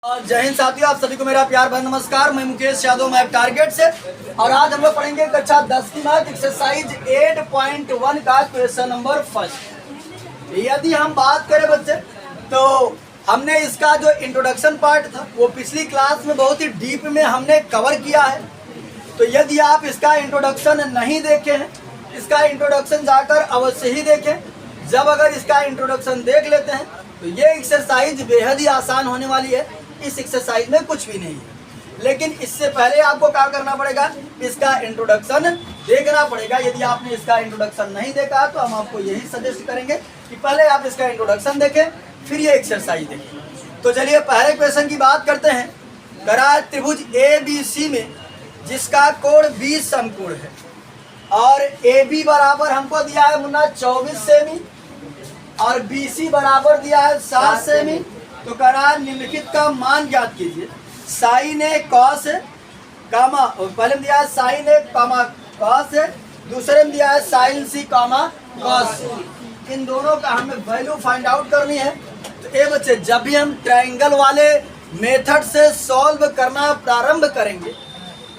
जय हिंद साथियों, आप सभी को मेरा प्यार भरा नमस्कार। मैं मुकेश यादव, मैं टारगेट से, और आज हम लोग पढ़ेंगे कक्षा 10 की मैथ एक्सरसाइज 8.1 का क्वेश्चन नंबर फर्स्ट। यदि हम बात करें बच्चे, तो हमने इसका जो इंट्रोडक्शन पार्ट था वो पिछली क्लास में बहुत ही डीप में हमने कवर किया है। तो यदि आप इसका इंट्रोडक्शन नहीं देखे हैं, इसका इंट्रोडक्शन जाकर अवश्य ही देखें। जब अगर इसका इंट्रोडक्शन देख लेते हैं तो ये एक्सरसाइज बेहद ही आसान होने वाली है। इस एक्सरसाइज में कुछ भी नहीं है, लेकिन इससे पहले आपको क्या करना पड़ेगा, इसका इंट्रोडक्शन देखना पड़ेगा। यदि आपने इसका इंट्रोडक्शन नहीं देखा तो हम आपको यही सजेस्ट करेंगे कि पहले आप इसका इंट्रोडक्शन देखें, फिर ये एक्सरसाइज देखें। तो चलिए पहले क्वेश्चन की बात करते हैं। करा त्रिभुज ABC में जिसका कोण 20 समकोण है और AB बराबर हमको दिया है मुन्ना 24 सेमी और BC बराबर दिया है 7 सेमी। तो करा निम्नलिखित का मान ज्ञात कीजिए। साइन ए कॉस है कामा, पहले में दिया है साइन ए कामा कॉस है, दूसरे में दिया है साइन सी कामा कॉस। इन दोनों का हमें वैल्यू फाइंड आउट करनी है। तो ये बच्चे, जब भी हम ट्रायंगल वाले मेथड से सॉल्व करना प्रारंभ करेंगे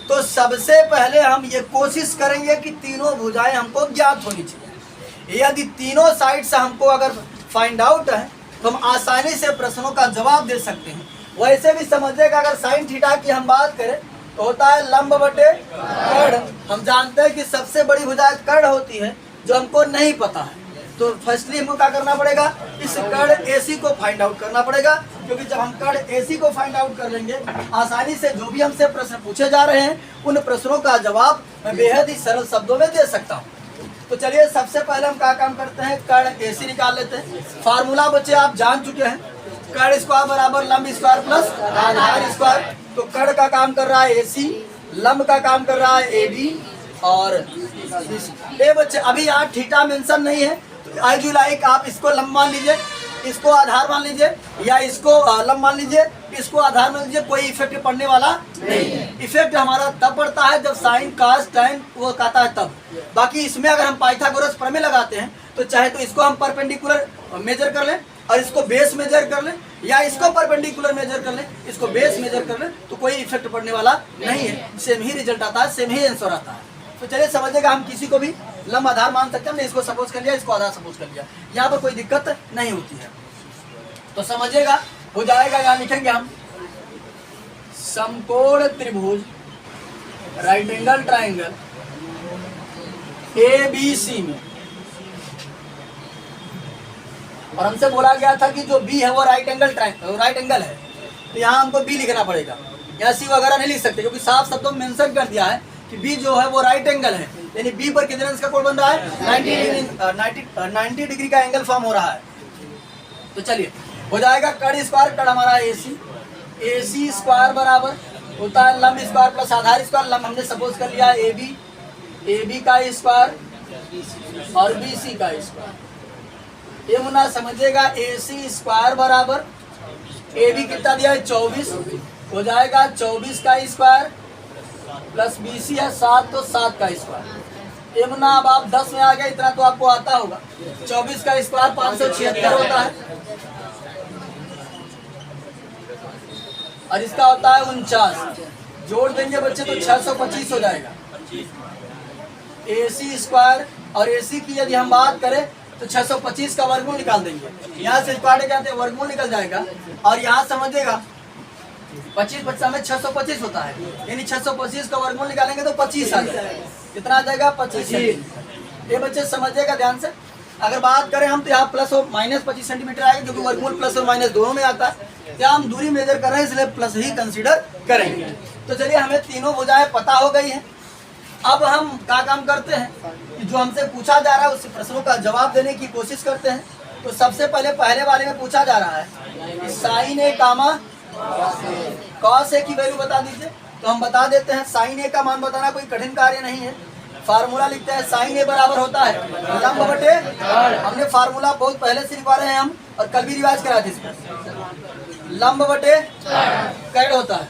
तो सबसे पहले हम ये कोशिश करेंगे कि तीनों भुजाएं हमको ज्ञात होनी चाहिए। यदि तीनों साइड से हमको अगर फाइंड आउट है तो हम आसानी से प्रश्नों का जवाब दे सकते हैं। वैसे भी समझिएगा, अगर साइन थीटा की हम बात करें तो होता है लंब बटे कर्ण। हम जानते हैं कि सबसे बड़ी भुजा कर्ण होती है, जो हमको नहीं पता है। तो फर्स्टली हमको क्या करना पड़ेगा, इस कर्ण AC को फाइंड आउट करना पड़ेगा, क्योंकि जब हम कर्ण AC को फाइंड आउट कर लेंगे आसानी से जो भी हमसे प्रश्न पूछे जा रहे हैं उन प्रश्नों का जवाब मैं बेहद ही सरल शब्दों में दे सकता हूँ। तो चलिए सबसे पहले हम क्या काम करते हैं, कर्ण AC निकाल लेते हैं। फार्मूला बच्चे आप जान चुके हैं, कर्ण स्क्वायर बराबर लंब स्क्वायर प्लस आधार स्क्वायर। तो कर्ण का काम कर रहा है AC, लंब का काम कर रहा है AB और ये बच्चे अभी यहाँ थीटा मेंशन नहीं है। तो आई यू लाइक, आप इसको लंब मान लीजिए, इसको आधार मान लीजिए, या इसको लंब मान लीजिए, इसको आधार मान लीजिए। कोई इफेक्ट पड़ने वाला नहीं है। इफेक्ट हमारा तब पड़ता है जब साइन कास टाइन वो कहता है तब। बाकी इसमें अगर हम पाइथागोरस प्रमेय लगाते हैं तो चाहे तो इसको हम परपेंडिकुलर मेजर कर लें और इसको बेस मेजर कर लें, या इसको परपेंडिकुलर मेजर कर लें, इसको बेस मेजर कर लें, तो कोई इफेक्ट पड़ने वाला नहीं है। सेम ही रिजल्ट आता है, सेम ही आंसर आता है। तो चलिए समझिएगा, हम किसी को भी लंब आधार मान सकते हैं। हमने इसको सपोज कर लिया, इसको आधार सपोज कर लिया, यहाँ पर कोई दिक्कत नहीं होती है। तो समझिएगा, हो जाएगा। यहाँ लिखेंगे हम समकोण त्रिभुज राइट एंगल ट्राइंगल ABC में, और हमसे बोला गया था कि जो B है वो राइट एंगल है। तो यहाँ हमको B लिखना पड़ेगा, यहाँ C वगैरह नहीं लिख सकते, क्योंकि साफ शब्दों में मेंशन कर दिया है कि B जो है वो राइट एंगल है। यानी B पर कितने अंश का कोण बन रहा है, 90 डिग्री का एंगल फॉर्म हो रहा है। तो चलिए हो जाएगा कर्ण स्क्वायर, कर्ण हमारा AC स्क्वायर बराबर होता है लंब स्क्वायर प्लस आधार स्क्वायर। लंब हमने सपोज कर लिया है AB का स्क्वायर और BC का स्क्वायर। ये मुन्ना समझिएगा, AC स्क्वायर बराबर AB कितना दिया है 24, हो जाएगा 24 का स्क्वायर प्लस BC है 7, तो 7 का स्क्वायर। ये मुन्ना अब आप 10 में आ गए, इतना तो आपको आता होगा। 24 का स्क्वायर 576 होता है और इसका होता है 49। जोड़ देंगे बच्चे तो 625 हो जाएगा। AC स्क्वायर और AC की यदि हम बात करें तो 625 का वर्गमूल निकाल देंगे। यहाँ से स्क्वायर क्या हैं, वर्गमूल निकल जाएगा। और यहाँ समझिएगा 25 में 625 होता है, यानी 625 का वर्गमूल निकालेंगे तो 25 आ जाएगा। कितना आ जाएगा, 25। ये बच्चे समझिएगा ध्यान से। अगर बात करें हम तो यहाँ प्लस और माइनस 25 सेंटीमीटर आएगा, क्योंकि वर्गमूल प्लस और माइनस दोनों में आता है। क्या हम दूरी मेजर कर रहे हैं, इसलिए प्लस ही कंसीडर करेंगे। तो चलिए हमें तीनों भुजाएं पता हो गई हैं। अब हम क्या काम करते हैं कि जो हमसे पूछा जा रहा है उस प्रश्नों का जवाब देने की कोशिश करते हैं। तो सबसे पहले वाले में पूछा जा रहा है sign A comma cos A की वैल्यू बता दीजिए। तो हम बता देते हैं, साइन ए का मान बताना कोई कठिन कार्य नहीं है। फार्मूला लिखते हैं, साइन ए बराबर होता है लंब बटे, हमने फार्मूला बहुत पहले से लिखवा रहे हैं हम, और कल भी रिवाज करा थे इसमें, लंब बटे कर्ण होता है।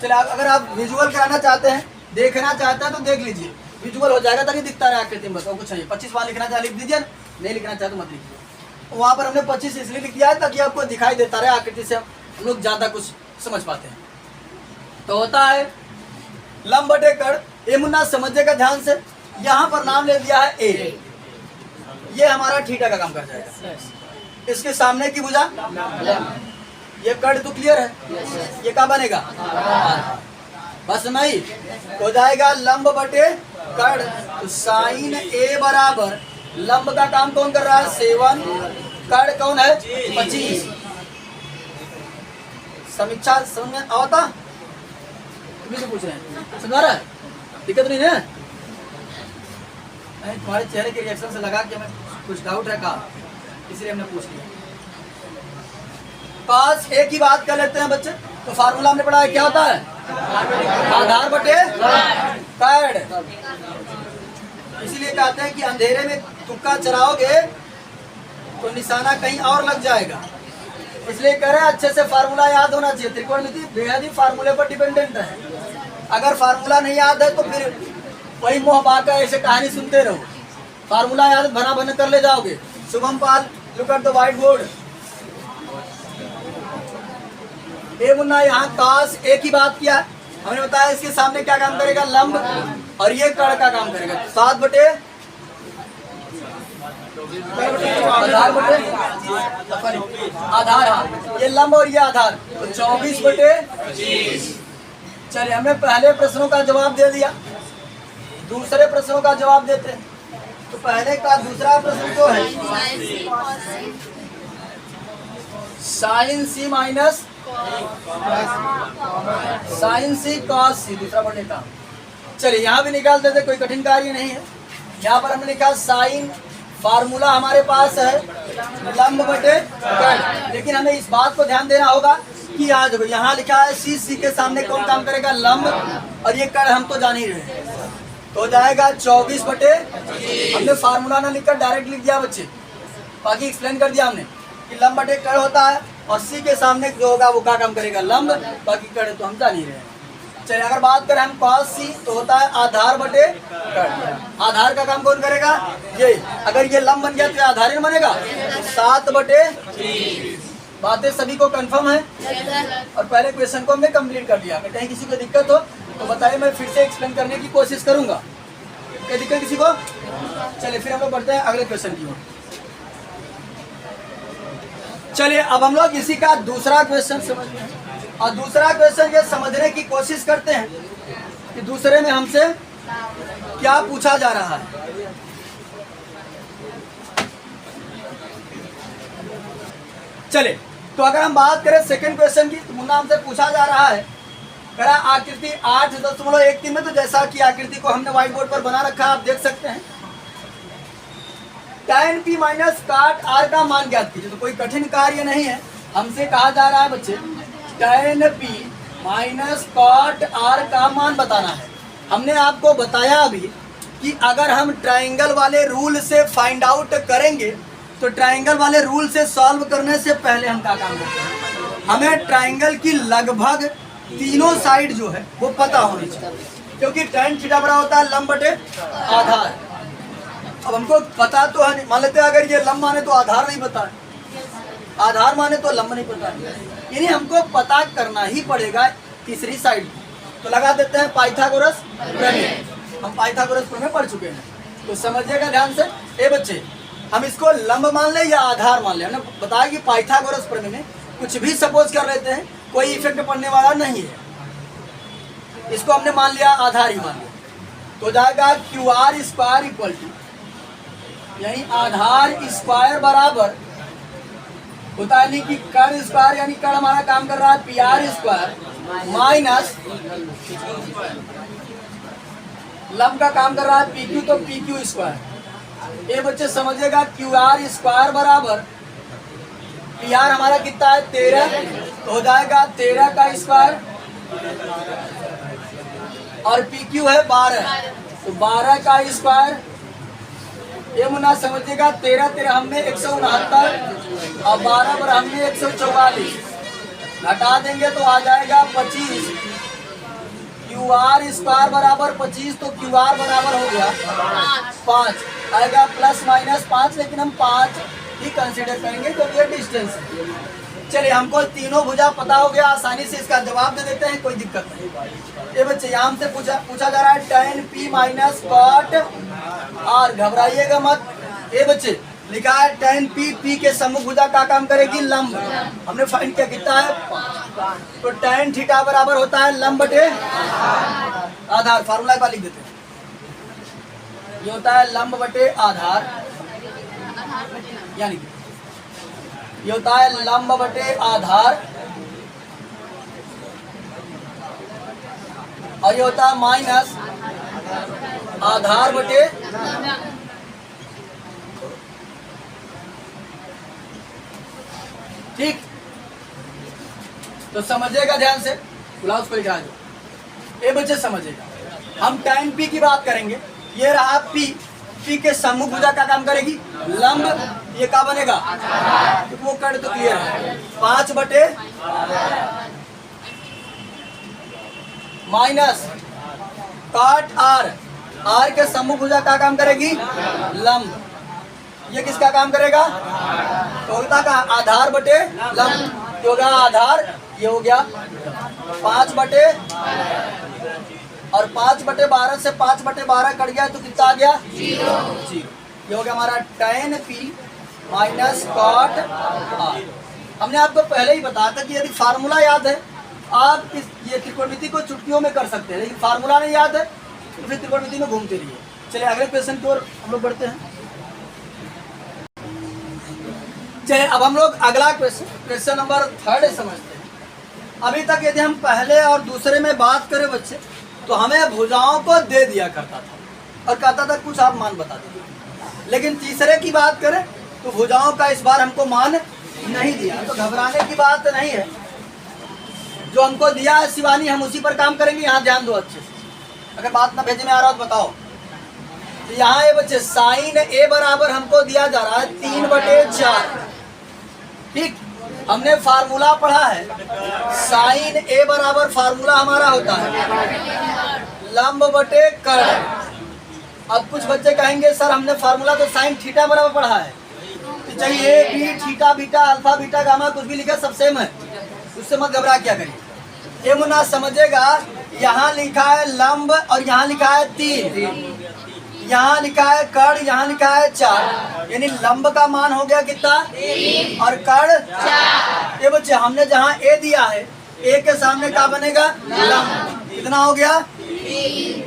चलिए अगर आप विजुअल कराना चाहते हैं, देखना चाहते हैं तो देख लीजिए, विजुअल हो जाएगा, तभी दिखता रहे आकृति में। बस और कुछ नहीं। 25 बार लिखना चाहे लिख दीजिए, नहीं लिखना चाहे तो मत लिखिए। वहां पर हमने 25 इसलिए लिख दिया है ताकि आपको दिखाई देता रहे, आकृति से हम लोग ज्यादा कुछ समझ पाते हैं। तो होता है लंब बटे कड़। ये मुन्ना समझिएगा ध्यान से, यहाँ पर नाम ले दिया है ए, ये हमारा थीटा का काम कर जाएगा। इसके सामने की भुजा ये कड़ तो क्लियर है, ये क्या बनेगा बस नहीं हो जाएगा लंब बटे कड़। तो साइन ए बराबर लंब का काम कौन कर रहा है 7, कड़ कौन है 25। समीक्षा समझ में आता, तुम्हें से पूछ रहे हैं समझ रहा है, दिक्कत नहीं है? तुम्हारे चेहरे के रिएक्शन से लगा कि हमें कुछ डाउट है का, इसलिए हमने पूछ लिया। पास ए की बात कर लेते हैं बच्चे। तो फार्मूला हमने पढ़ा है, क्या होता है आधार बटे कड़। इसीलिए कहते हैं कि अंधेरे में तुक्का चलाओगे तो निशाना कहीं और लग जाएगा, इसलिए कह रहे हैं अच्छे से फार्मूला याद होना चाहिए। त्रिकोणमिति बेहद ही फार्मूले पर डिपेंडेंट है। अगर फार्मूला नहीं याद है तो फिर वही मोह बाका ऐसे कहानी सुनते रहो। फार्मूला याद बना बना कर ले जाओगे। Shubham Pal, look at the white board. ए मुन्ना यहाँ काश ए की बात किया, हमने बताया इसके सामने क्या काम करेगा लंब, और ये कड़ का काम करेगा 7 बटे आधार बटे आधार, हाँ ये लंब और ये आधार, तो 24 बटे। चलिए हमने पहले प्रश्नों का जवाब दे दिया, दूसरे प्रश्नों का जवाब देते हैं। तो पहले का दूसरा प्रश्न जो है साइन सी माइनस साइन सी कॉस सी, दूसरा पढ़ने का। चलिए यहाँ भी निकाल देते, कोई कठिन कार्य नहीं है। यहाँ पर हमने लिखा साइन, फार्मूला हमारे पास है लंब बटे कड़, लेकिन हमें इस बात को ध्यान देना होगा कि आज यहाँ लिखा है सी के सामने कौन काम करेगा लंब, और ये कड़ हम तो जान ही रहे हैं। तो हो जाएगा 24 बटे, हमने फार्मूला ना लिखकर डायरेक्ट लिख दिया बच्चे, बाकी एक्सप्लेन कर दिया हमने कि लंब बटे कड़ होता है, और सी के सामने जो होगा वो क्या काम करेगा लंब, बाकी कड़ तो हम जान ही रहे हैं। चलिए अगर बात करें हम cos सी, तो होता है आधार बटे कड़। आधार का काम कौन करेगा ये, अगर ये लंब बन गया तो ये आधार ही बनेगा, 7 बटे। बातें सभी को कंफर्म है, और पहले क्वेश्चन को हमने कंप्लीट कर लिया। अगर कहीं किसी को दिक्कत हो तो बताइए, मैं फिर से एक्सप्लेन करने की कोशिश करूंगा। क्या दिक्कत किसी को? चलिए फिर हम लोग बढ़ते हैं अगले क्वेश्चन की ओर। चलिए अब हम लोग इसी का दूसरा क्वेश्चन समझते हैं, और दूसरा क्वेश्चन ये समझने की कोशिश करते हैं कि दूसरे में हमसे क्या पूछा जा रहा है। चलिए तो अगर हम बात करें सेकंड क्वेश्चन की, तो मुन्ना हमसे पूछा जा रहा है, करा आकृति 8.13 में, तो जैसा कि आकृति को हमने व्हाइट बोर्ड पर बना रखा है, आप देख सकते हैं tan p माइनस काट r का मान ज्ञात कीजिए। तो कोई कठिन कार्य नहीं है, हमसे कहा जा रहा है बच्चे tan p माइनस काट r का मान बताना है। हमने आपको बताया अभी कि अगर हम ट्राइंगल वाले रूल से फाइंड आउट करेंगे, तो ट्राइंगल वाले रूल से सॉल्व करने से पहले हम क्या काम करते हैं, हमें ट्राइंगल की लगभग तीनों साइड जो है वो पता होनी चाहिए, क्योंकि tan थीटा बड़ा होता है लंब बटे आधार। अब हमको पता तो है, मान लेते हैं अगर ये लंब माने तो आधार नहीं पता है, आधार माने तो लंब नहीं पता है, यानी हमको पता करना ही पड़ेगा तीसरी साइड। तो लगा देते हैं पाइथागोरस प्रमेय। हम पाइथागोरस प्रमेय पढ़ चुके हैं, तो समझिएगा ध्यान से। ए बच्चे, हम इसको लंब मान ले या आधार मान ले, हमने बताया कि पाइथागोरस प्रमेय में कुछ भी सपोज कर लेते हैं, कोई इफेक्ट पड़ने वाला नहीं है। इसको हमने मान लिया आधार ही मान लिया, तो जाएगा Q R square equal to, यानी आधार स्क्वायर बराबर होता है नहीं कि कर्ण स्क्वायर, यानी कर्ण हमारा काम कर रहा है पी आर स्क्वायर माइनस लंब का काम कर रहा है पी क्यू, तो पी क्यू स्क्वायर। ये बच्चे समझिएगा क्यू आर स्क्वायर बराबर पी आर हमारा कितना है 13, तो हो जाएगा 13 का स्क्वायर, और पी क्यू है 12, तो 12 का स्क्वायर। ये मुन्ना समझिएगा 13 13 हमने 169 और 12 पर हमने 144 घटा देंगे तो आ जाएगा 25। क्यू आर स्क्वायर बराबर 25, तो क्यू आर बराबर हो गया 5, आएगा प्लस माइनस 5, लेकिन हम 5 ही कंसीडर करेंगे क्योंकि ये डिस्टेंस है। चलिए हमको तीनों भुजा पता हो गया, आसानी से इसका जवाब दे देते हैं, कोई दिक्कत नहीं। ये बच्चे यहाँ से पूछा जा रहा है tan p माइनस कॉट r, घबराइएगा मत। ये बच्चे लिखा है tan p के सम्मुख भुजा का काम करेगी लंब, हमने फाइंड किया कितना है 5। तो tan थीटा बराबर होता है लंब बटे आधार, फार्मूला एक बार लिख देते हैं। ये होता है लंब बटे आधार, यानी ये होता है लंब बटे आधार, और ये होता है माइनस आधार बटे ठीक। तो समझिएगा ध्यान से, ब्लाउज को लिखा दो। ये बच्चे समझिएगा, हम tan p की बात करेंगे। ये रहा p के सम्मुख भुजा का काम करेगी लंब, ये क्या बनेगा वो कर तो क्लियर है 5 बटे माइनस काट r के सम्मुख भुजा का काम करेगी लंब, ये किसका काम करेगा टोलता का आधार बटे लंब, होगा आधार, ये हो गया 5 बटे और 5 बटे 12 से 5 बटे 12 कट गया तो कितना आ गया 0। ये हो गया हमारा tan p माइनस कॉट r। हमने आपको पहले ही बताया था कि यदि फार्मूला याद है आप ये त्रिकोणमिति को चुटकियों में कर सकते हैं, लेकिन फार्मूला नहीं याद है तो फिर त्रिकोणमिति में घूमते रहिए। चलिए अगले क्वेश्चन की ओर हम लोग बढ़ते हैं। चलिए अब हम लोग अगला क्वेश्चन नंबर 3 समझते हैं। अभी तक यदि हम पहले और दूसरे में बात करें बच्चे तो हमें भुजाओं को दे दिया करता था और कहता था कुछ आप मान बता दीजिए, लेकिन तीसरे की बात करें तो भुजाओं का इस बार हमको मान नहीं दिया, तो घबराने की बात नहीं है। जो हमको दिया है शिवानी हम उसी पर काम करेंगे। यहाँ ध्यान दो अच्छे से, अगर बात ना भेजे में आ रहा हो तो बताओ। तो यहाँ ये बच्चे साइन a बराबर हमको दिया जा रहा है 3 बटे 4, ठीक। हमने फार्मूला पढ़ा है, साइन a बराबर फार्मूला हमारा होता है लंब बटे कर्ण। अब कुछ बच्चे कहेंगे सर हमने फार्मूला तो साइन थीटा बराबर पढ़ा है, तो चाहिए a b theta beta alpha beta gamma कुछ भी लिखा सब सेम है, उससे मत घबरा क्या करिए। ये मुन्ना समझेगा, यहाँ लिखा है लंब और यहाँ लिखा है 3, यहाँ लिखा है कर्ण, यहाँ लिखा है 4, यानी लंब का मान हो गया कितना 3 और कर्ण 4। ये बच्चे हमने जहाँ a दिया है a के सामने क्या बनेगा लंब, कितना हो गया 3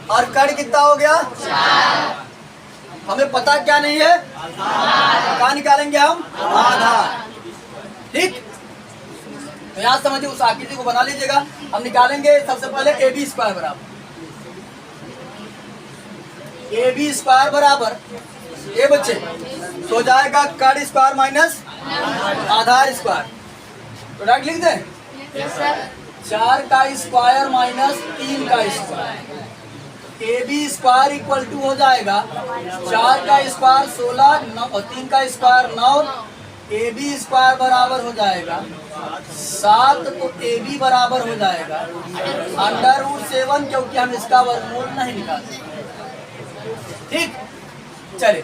और कर्ण कितना हो गया 4। हमें पता क्या नहीं है क्या निकालेंगे हम आधार, ठीक। तो यहाँ समझिए उस आकृति को बना लीजिएगा। हम निकालेंगे सबसे पहले AB स्क्वायर बराबर AB स्क्वायर बराबर ये बच्चे तो जाएगा कर्ण स्क्वायर माइनस आधार स्क्वायर, तो डायरेक्ट लिख दें 4 का स्क्वायर माइनस 3 का square. AB square equal to हो जाएगा 4 का स्क्वायर 16 और 3 का स्क्वायर 9, AB स्क्वायर बराबर हो जाएगा 7, तो AB बराबर हो जाएगा √7, क्योंकि हम इसका वर्गमूल नहीं निकाल सकते, ठीक। चलिए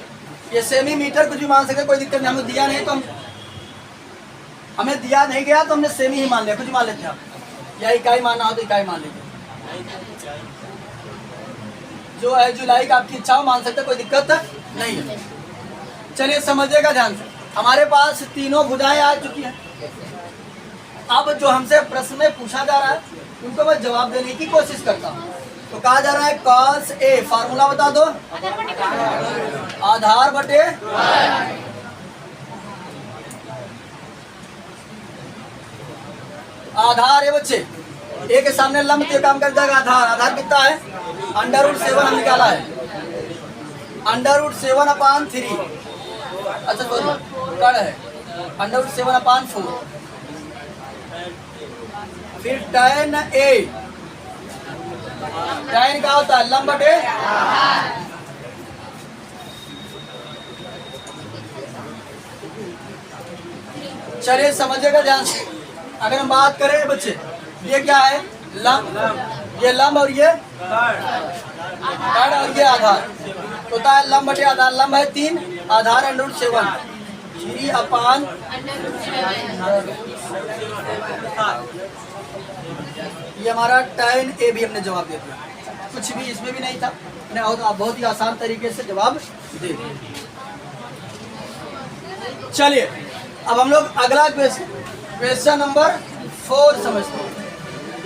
ये सेमी-मीटर कुछ भी मान सकते, कोई दिक्कत नहीं। हमें दिया नहीं तो हमें दिया नहीं गया तो हमने सेमी ही मान लिया, कुछ मान लेते हैं आप, या इकाई मानना हो तो इकाई मान लीजिए, जो है जुलाई का आपकी इच्छा हो मान सकते, कोई दिक्कत नहीं है। चलिए समझिएगा ध्यान से, हमारे पास तीनों भुजाएं आ चुकी हैं। अब जो हमसे प्रश्न में पूछा जा रहा है उनको मैं जवाब देने की कोशिश करता हूँ। तो कहा जा रहा है cos a, फार्मूला बता दो आधार बटे आधार है बच्चे, a के सामने लंब के काम कर जाएगा आधार, आधार कितना है √7 हम निकाला है √7/3, अच्छा तो कर्ण है √7/4, फिर tan a, tan क्या होता है लंब बटे चलिए समझिएगा ध्यान से। अगर हम बात करें बच्चे ये क्या है लंब, ये लंब और ये कर्ण और ये आधार होता है लंब बटे आधार। लंब है 3 आधार √7 3/, ये हमारा tan A भी हमने जवाब दे दिया, कुछ भी इसमें भी नहीं था, मैंने आप बहुत ही आसान तरीके से जवाब दे दिया। चलिए अब हम लोग अगला क्वेश्चन नंबर 4 समझते हैं।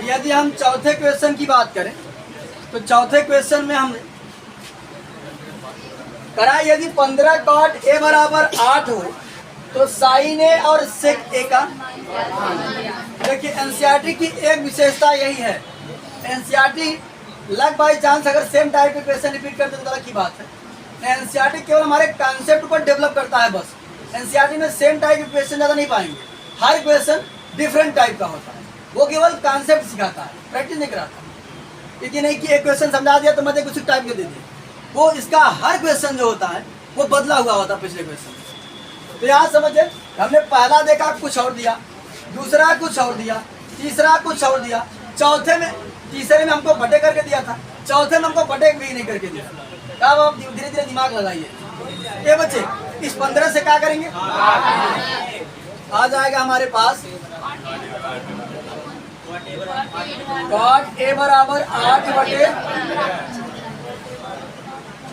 यदि हम चौथे क्वेश्चन की बात करें तो चौथे क्वेश्चन में हमने करा यदि 15 cot A बराबर 8 हो तो साइन A और सेक A का, देखिए एनसीईआरटी की एक विशेषता यही है, एनसीईआरटी लग बाई चांस अगर सेम टाइप के क्वेश्चन रिपीट करते तो की बात है, एनसीईआरटी केवल हमारे कॉन्सेप्ट को डेवलप करता है बस, एनसीईआरटी में सेम टाइप के क्वेश्चन ज़्यादा नहीं पाएंगे, हर क्वेश्चन डिफरेंट टाइप का होता है, वो केवल कॉन्सेप्ट सिखाता है, प्रैक्टिस नहीं कराता। क्योंकि नहीं कि एक क्वेश्चन समझा दिया तो मुझे कुछ टाइप के दे दिए, वो इसका हर क्वेश्चन जो होता है वो बदला हुआ होता है पिछले क्वेश्चन से। तो यहाँ समझे, हमने पहला देखा कुछ और दिया, दूसरा कुछ और दिया, तीसरा कुछ और दिया, चौथे में तीसरे में हमको बटे करके दिया था, चौथे में हमको बटे भी नहीं करके दिया। अब आप धीरे धीरे दिमाग लगाइए। ये बच्चे इस 15 से क्या करेंगे, आ जाएगा हमारे पास cot A बराबर 8/,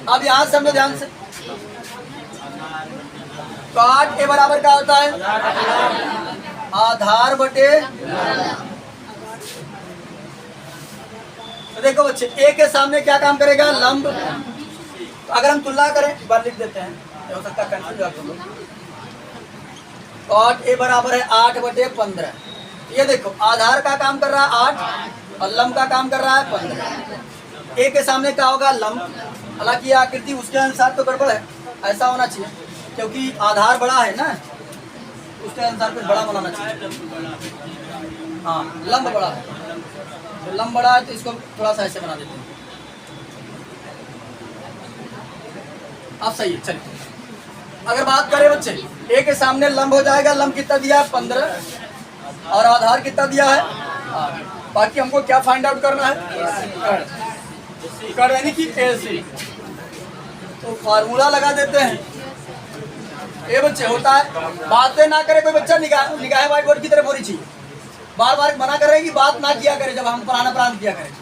अब यहाँ समझो ध्यान से, cot A बराबर क्या होता है, आधार बटे, तो देखो बच्चे A के सामने क्या काम करेगा, लंब। तो अगर हम तुलना करें, एक बार लिख देते हैं, हो सकता है कंफ्यूज हो तुम लोग। cot A बराबर है 8/15, ये देखो आधार का काम कर रहा है 8 और लंब का काम कर रहा है 15। A के सामने क्या होगा, लंब, हालांकि ये आकृति उसके अनुसार तो गड़बड़ है, ऐसा होना चाहिए क्योंकि आधार बड़ा है ना, उसके अनुसार कुछ बड़ा बनाना चाहिए। हाँ लंब बड़ा है, तो लंब बड़ा है तो इसको थोड़ा सा ऐसे बना देते हैं। अब सही है। चलिए अगर बात करें बच्चे, A के सामने लंब हो जाएगा, लंब कितना दिया है 15 और आधार कितना दिया है 8। बाकी हमको क्या फाइंड आउट करना है, कर यानी कि AC। तो फार्मूला लगा देते हैं। ये बच्चे होता है, बातें ना करे कोई बच्चा, निगाह व्हाइट बोर्ड की तरफ होनी चाहिए, बार बार मना कर रहे हैं कि बात ना किया करे, जब हम प्राण किया करें,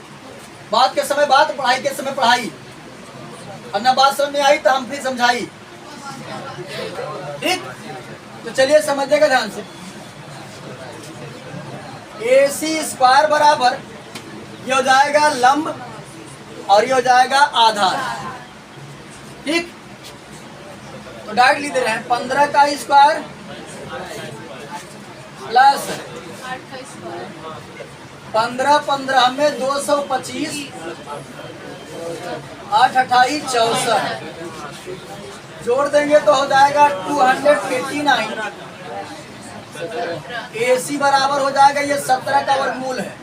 बात के समय बात, पढ़ाई के समय पढ़ाई, और ना बात समझ में आई तो हम फिर समझाई, ठीक। तो चलिए समझिएगा ध्यान से, AC² बराबर ये हो जाएगा लंब और ये हो जाएगा आधार, ठीक। तो डायरेक्ट लिख दे रहे हैं 15 का स्क्वायर प्लस 15 में 225, 8 28 64, जोड़ देंगे तो हो जाएगा 289। AC बराबर हो जाएगा ये 17 का वर्गमूल है,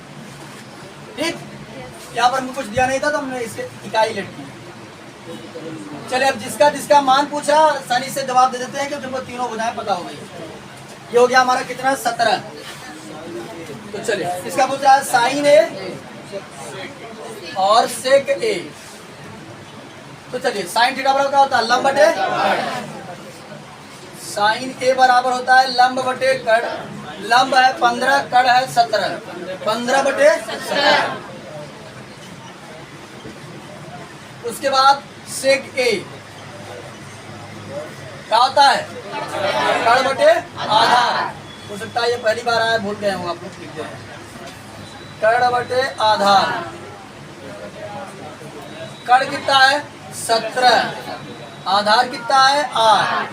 ठीक। यहाँ पर हमको कुछ दिया नहीं था तो हमने इसके इकाई लेट की। चलिए अब जिसका जिसका मान पूछा आसानी से जवाब दे देते हैं कि तुमको तीनों बुझाएं पता हो गई। ये हो गया हमारा कितना, 17। तो चलिए इसका पूछ रहा है साइन A और सेक A। तो चलिए साइन थीटा बराबर क्या होता है, लंब बटे, साइन A बराबर होता है लंब बटे कड़, लंब है 15, कड़ है 17, 15/17। उसके बाद सेक A क्या होता है, कड़ बटे आधार। हो सकता है ये पहली बार आया, भूल गए हो आप लोग, लिखते हैं कड़ बटे आधार। कड़ कितना है 17, आधार कितना है 8।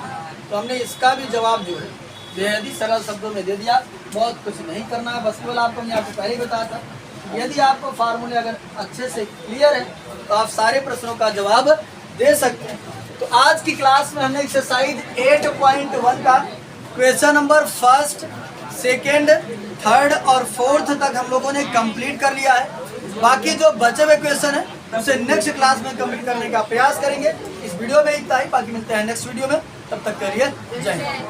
तो हमने इसका भी जवाब जो है बेहद ही सरल शब्दों में दे दिया, बहुत कुछ नहीं करना है, बस केवल आपको मैंने आपको पहले ही बताया था, यदि आपको फार्मूले अगर अच्छे से क्लियर है तो आप सारे प्रश्नों का जवाब दे सकते हैं। तो आज की क्लास में हमने एक्सरसाइज 8.1 का क्वेश्चन नंबर 1, 2, 3 और 4 तक हम लोगों ने कंप्लीट कर लिया है। बाकी जो बचे हुए क्वेश्चन है उसे नेक्स्ट क्लास में कंप्लीट करने का प्रयास करेंगे। इस वीडियो में इतना ही, बाकी मिलते हैं नेक्स्ट वीडियो में, तब तक करिए जय हिंद।